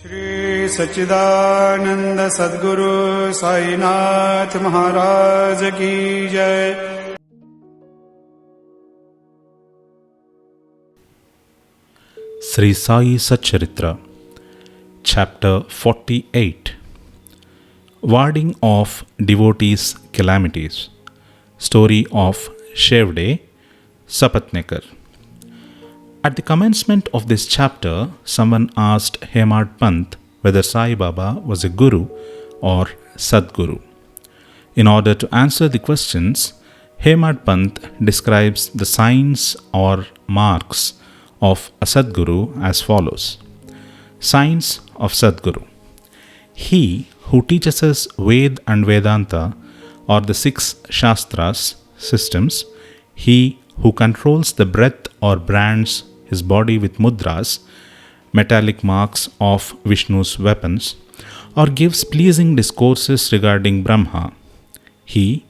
श्री सच्चिदानंद सद्गुरु साईनाथ महाराज की जय। Sri Sai Satcharitra, Chapter 48, Warding of Devotees' Calamities. Story of Shevde Sapatnekar. At the commencement of this chapter, someone asked Hemad Pant whether Sai Baba was a guru or Sadguru. In order to answer the questions, Hemad Pant describes the signs or marks of a Sadguru as follows. Signs of Sadguru. He who teaches us Ved and Vedanta, or the 6 Shastras systems, he who controls the breath or brands his body with mudras, metallic marks of Vishnu's weapons, or gives pleasing discourses regarding Brahma, he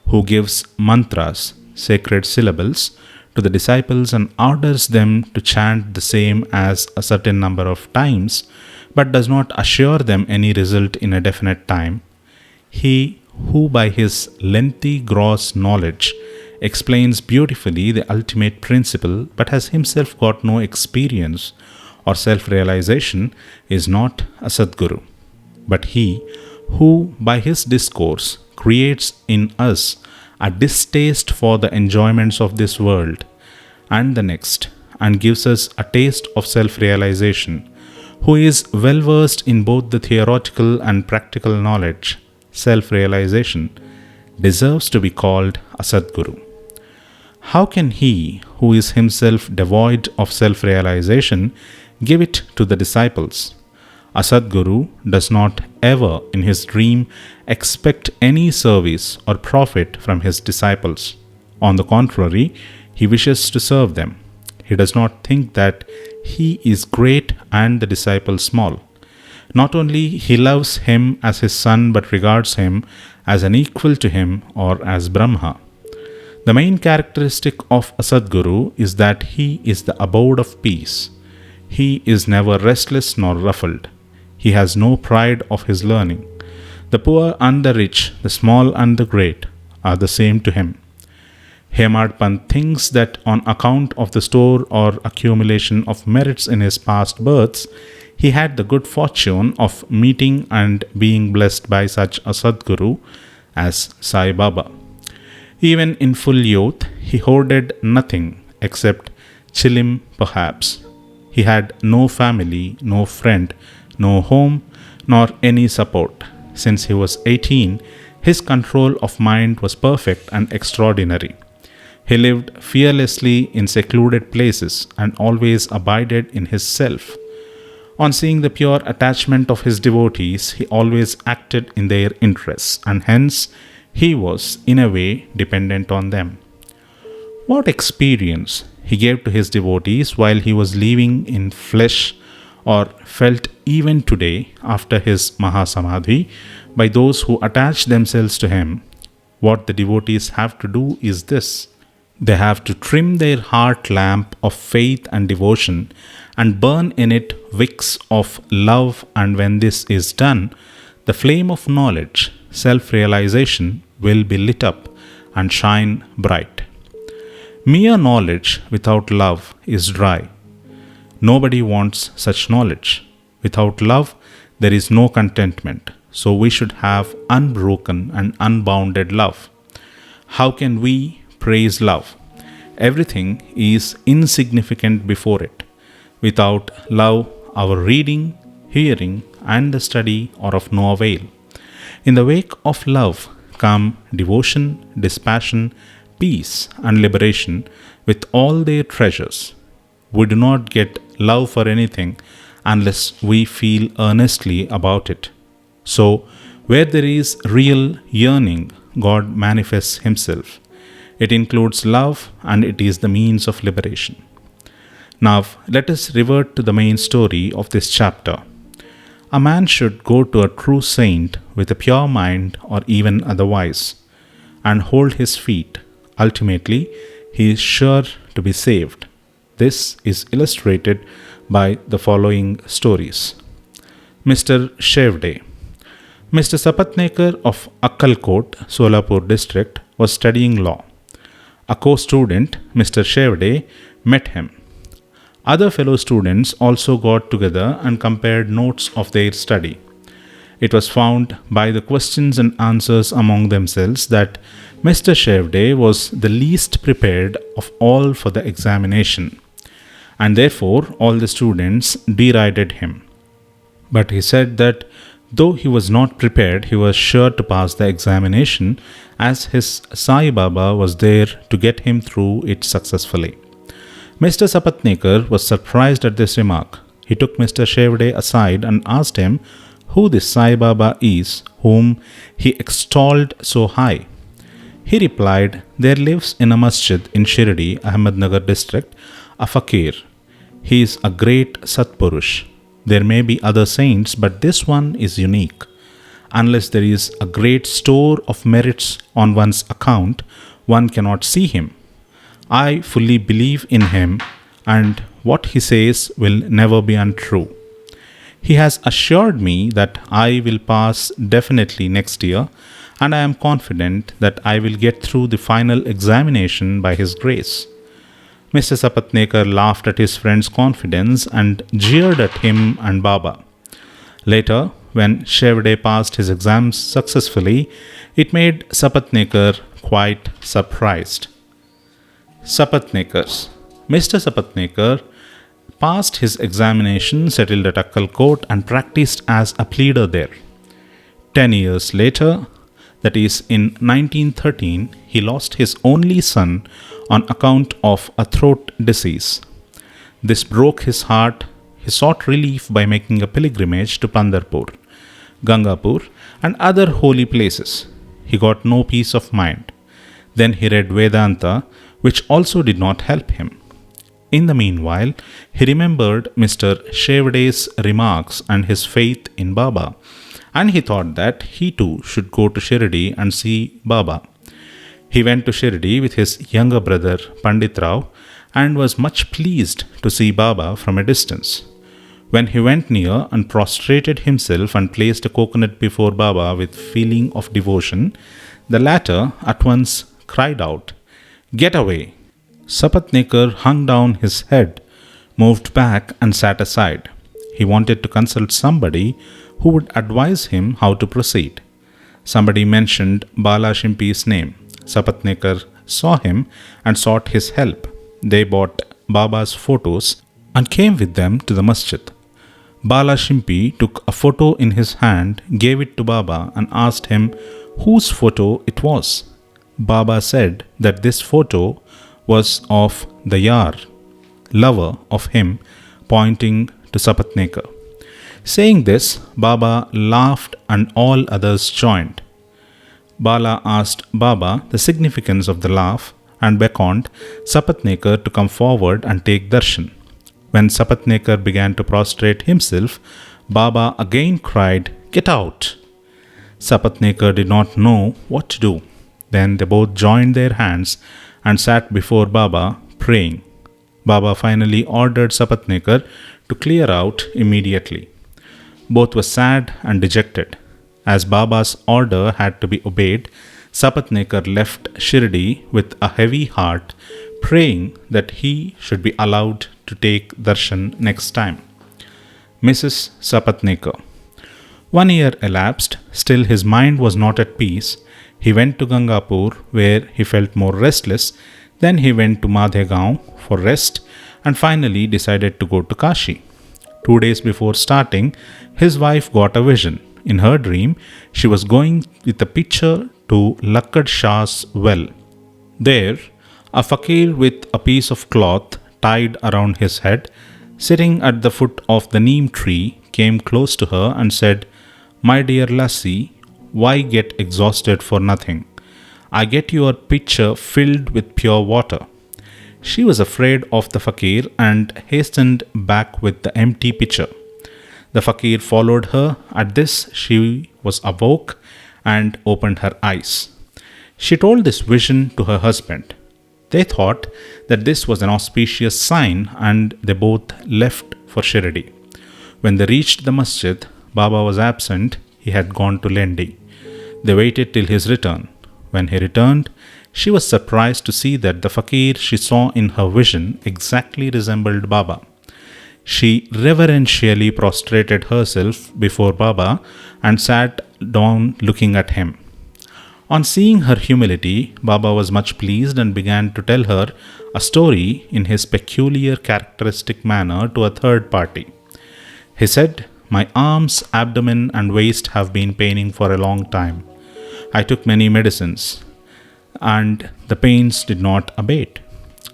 who gives mantras, sacred syllables, to the disciples and orders them to chant the same as a certain number of times, but does not assure them any result in a definite time, he who by his lengthy gross knowledge explains beautifully the ultimate principle but has himself got no experience or self-realization, is not a Sadguru, but he who by his discourse creates in us a distaste for the enjoyments of this world and the next, and gives us a taste of self-realization, who is well versed in both the theoretical and practical knowledge, self-realization, deserves to be called a Sadguru. How can he who is himself devoid of self-realization give it to the disciples? A Sadguru does not ever in his dream expect any service or profit from his disciples. On the contrary, he wishes to serve them. He does not think that he is great and the disciple small. Not only he loves him as his son, but regards him as an equal to him or as Brahma. The main characteristic of a Sadguru is that he is the abode of peace. He is never restless nor ruffled. He has no pride of his learning. The poor and the rich, the small and the great, are the same to him. Hemad Pant thinks that on account of the store or accumulation of merits in his past births, he had the good fortune of meeting and being blessed by such a Sadguru as Sai Baba. Even in full youth, he hoarded nothing except chilim perhaps. He had no family, no friend, no home, nor any support. Since he was 18, his control of mind was perfect and extraordinary. He lived fearlessly in secluded places and always abided in his self. On seeing the pure attachment of his devotees, he always acted in their interests, and hence he was, in a way, dependent on them. What experience he gave to his devotees while he was living in flesh, or felt even today after his Mahasamadhi by those who attach themselves to him, what the devotees have to do is this. They have to trim their heart lamp of faith and devotion and burn in it wicks of love, and when this is done, the flame of knowledge, self-realization, will be lit up and shine bright. Mere knowledge without love is dry. Nobody wants such knowledge. Without love, there is no contentment. So we should have unbroken and unbounded love. How can we praise love? Everything is insignificant before it. Without love, our reading, hearing, and the study are of no avail. In the wake of love come devotion, dispassion, peace, and liberation with all their treasures. We do not get love for anything unless we feel earnestly about it. So, where there is real yearning, God manifests Himself. It includes love, and it is the means of liberation. Now, let us revert to the main story of this chapter. A man should go to a true saint with a pure mind or even otherwise, and hold his feet. Ultimately, he is sure to be saved. This is illustrated by the following stories. Mr. Shevde. Mr. Sapatnekar of Akkalkot, Solapur district, was studying law. A co-student, Mr. Shevde, met him. Other fellow students also got together and compared notes of their study. It was found by the questions and answers among themselves that Mr. Shevde was the least prepared of all for the examination, and therefore all the students derided him. But he said that though he was not prepared, he was sure to pass the examination, as his Sai Baba was there to get him through it successfully. Mr. Sapatnekar was surprised at this remark. He took Mr. Shevde aside and asked him who this Sai Baba is, whom he extolled so high. He replied, "There lives in a masjid in Shirdi, Ahmednagar district, a fakir. He is a great Satpurush. There may be other saints, but this one is unique. Unless there is a great store of merits on one's account, one cannot see him. I fully believe in him, and what he says will never be untrue. He has assured me that I will pass definitely next year, and I am confident that I will get through the final examination by his grace." Mr. Sapatnekar laughed at his friend's confidence and jeered at him and Baba. Later, when Shevde passed his exams successfully, it made Sapatnekar quite surprised. Sapatnekars. Mr. Sapatnekar passed his examination, settled at Akkalkot, and practiced as a pleader there. 10 years later, that is in 1913, he lost his only son on account of a throat disease. This broke his heart. He sought relief by making a pilgrimage to Pandharpur, Gangapur, and other holy places. He got no peace of mind. Then he read Vedanta, which also did not help him. In the meanwhile, he remembered Mr. Shevde's remarks and his faith in Baba, and he thought that he too should go to Shirdi and see Baba. He went to Shirdi with his younger brother Pandit Rao and was much pleased to see Baba from a distance. When he went near and prostrated himself and placed a coconut before Baba with feeling of devotion, the latter at once cried out, "Get away!" Sapatnekar hung down his head, moved back, and sat aside. He wanted to consult somebody who would advise him how to proceed. Somebody mentioned Bala Shimpi's name. Sapatnekar saw him and sought his help. They bought Baba's photos and came with them to the masjid. Bala Shimpi took a photo in his hand, gave it to Baba, and asked him whose photo it was. Baba said that this photo was of the Yar, lover of him, pointing to Sapatnekar. Saying this, Baba laughed and all others joined. Bala asked Baba the significance of the laugh and beckoned Sapatnekar to come forward and take darshan. When Sapatnekar began to prostrate himself, Baba again cried, "Get out!" Sapatnekar did not know what to do. Then they both joined their hands and sat before Baba praying. Baba finally ordered Sapatnekar to clear out immediately. Both were sad and dejected. As Baba's order had to be obeyed, Sapatnekar left Shirdi with a heavy heart, praying that he should be allowed to take darshan next time. Mrs. Sapatnekar. 1 year elapsed, still his mind was not at peace. He went to Gangapur, where he felt more restless. Then he went to Madhegaon for rest and finally decided to go to Kashi. 2 days before starting, his wife got a vision. In her dream, she was going with a pitcher to Lakkad Shah's well. There, a fakir with a piece of cloth tied around his head, sitting at the foot of the neem tree, came close to her and said, "My dear lassie, why get exhausted for nothing? I get your pitcher filled with pure water." She was afraid of the fakir and hastened back with the empty pitcher. The fakir followed her. At this, she was awoke and opened her eyes. She told this vision to her husband. They thought that this was an auspicious sign and they both left for Shirdi. When they reached the masjid, Baba was absent, he had gone to Lendi. They waited till his return. When he returned, she was surprised to see that the fakir she saw in her vision exactly resembled Baba. She reverentially prostrated herself before Baba and sat down looking at him. On seeing her humility, Baba was much pleased and began to tell her a story in his peculiar characteristic manner to a third party. He said, "My arms, abdomen, and waist have been paining for a long time. I took many medicines, and the pains did not abate.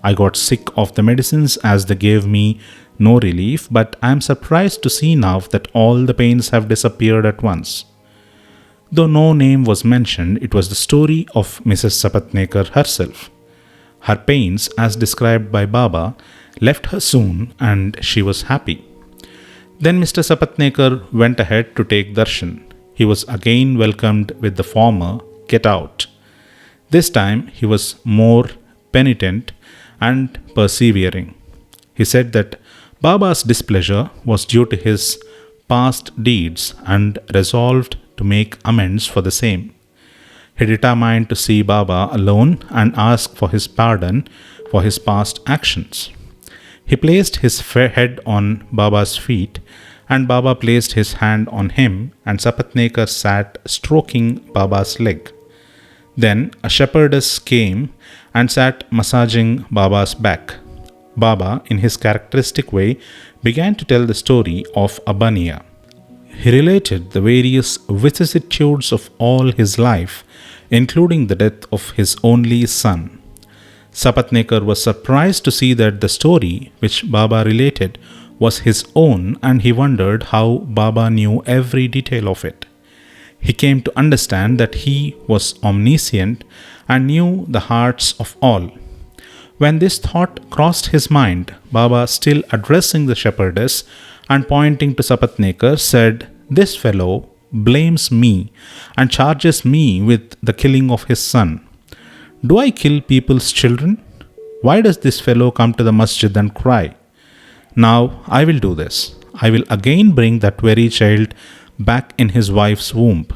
I got sick of the medicines as they gave me no relief, but I am surprised to see now that all the pains have disappeared at once." Though no name was mentioned, it was the story of Mrs. Sapatnekar herself. Her pains, as described by Baba, left her soon and she was happy. Then Mr. Sapatnekar went ahead to take darshan. He was again welcomed with the former, "Get out." This time he was more penitent and persevering. He said that Baba's displeasure was due to his past deeds and resolved to make amends for the same. He determined to see Baba alone and ask for his pardon for his past actions. He placed his head on Baba's feet, and Baba placed his hand on him, and Sapatnekar sat stroking Baba's leg. Then a shepherdess came and sat massaging Baba's back. Baba, in his characteristic way, began to tell the story of Abaniya. He related the various vicissitudes of all his life, including the death of his only son. Sapatnekar was surprised to see that the story which Baba related was his own, and he wondered how Baba knew every detail of it. He came to understand that he was omniscient and knew the hearts of all. When this thought crossed his mind, Baba, still addressing the shepherdess and pointing to Sapatnekar, said, "This fellow blames me and charges me with the killing of his son. Do I kill people's children? Why does this fellow come to the masjid and cry? Now I will do this. I will again bring that very child back in his wife's womb."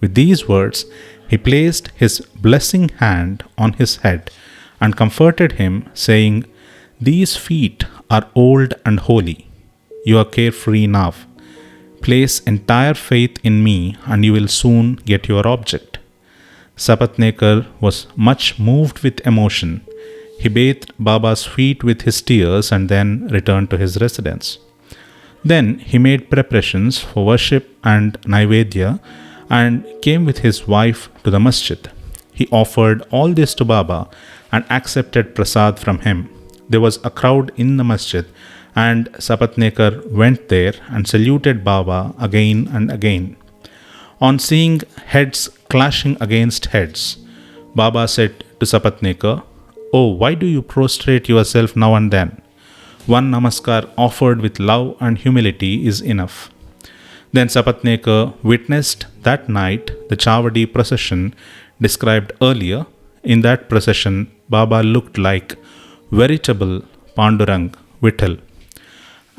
With these words, he placed his blessing hand on his head and comforted him, saying, "These feet are old and holy. You are carefree now. Place entire faith in me and you will soon get your object." Sapatnekar was much moved with emotion. He bathed Baba's feet with his tears and then returned to his residence. Then he made preparations for worship and Naivedya and came with his wife to the masjid. He offered all this to Baba and accepted prasad from him. There was a crowd in the masjid, and Sapatnekar went there and saluted Baba again and again. On seeing heads clashing against heads, Baba said to Sapatnekar, "Oh, why do you prostrate yourself now and then? One namaskar offered with love and humility is enough." Then Sapatnekar witnessed that night the Chavadi procession described earlier. In that procession, Baba looked like veritable Pandurang Vittal.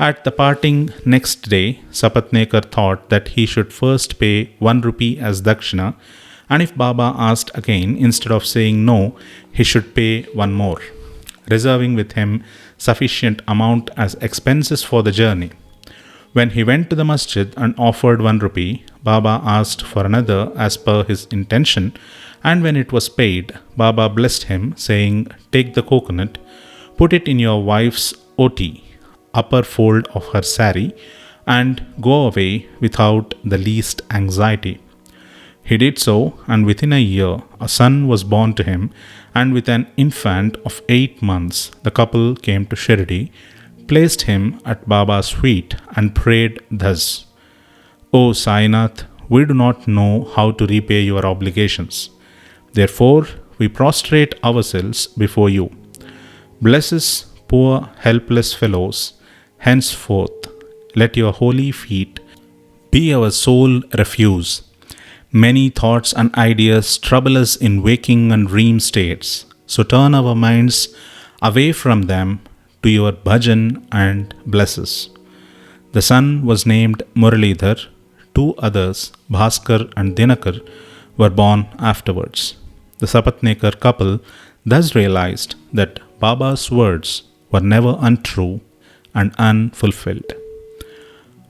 At the parting next day, Sapatnekar thought that he should first pay 1 rupee as dakshina, and if Baba asked again, instead of saying no, he should pay 1 more, reserving with him sufficient amount as expenses for the journey. When he went to the masjid and offered 1 rupee, Baba asked for another as per his intention, and when it was paid, Baba blessed him, saying, "Take the coconut, put it in your wife's oti, upper fold of her sari, and go away without the least anxiety." He did so, and within a year a son was born to him, and with an infant of 8 months the couple came to Shirdi, placed him at Baba's feet and prayed thus, "O Sainath, we do not know how to repay your obligations. Therefore, we prostrate ourselves before you. Bless us, poor helpless fellows. Henceforth, let your holy feet be our sole refuge. Many thoughts and ideas trouble us in waking and dream states, so turn our minds away from them to your bhajan and bless us." The son was named Muralidhar, two others, Bhaskar and Dinakar, were born afterwards. The Sapatnekar couple thus realized that Baba's words were never untrue and unfulfilled.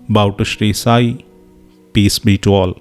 Bow to Sri Sai, peace be to all.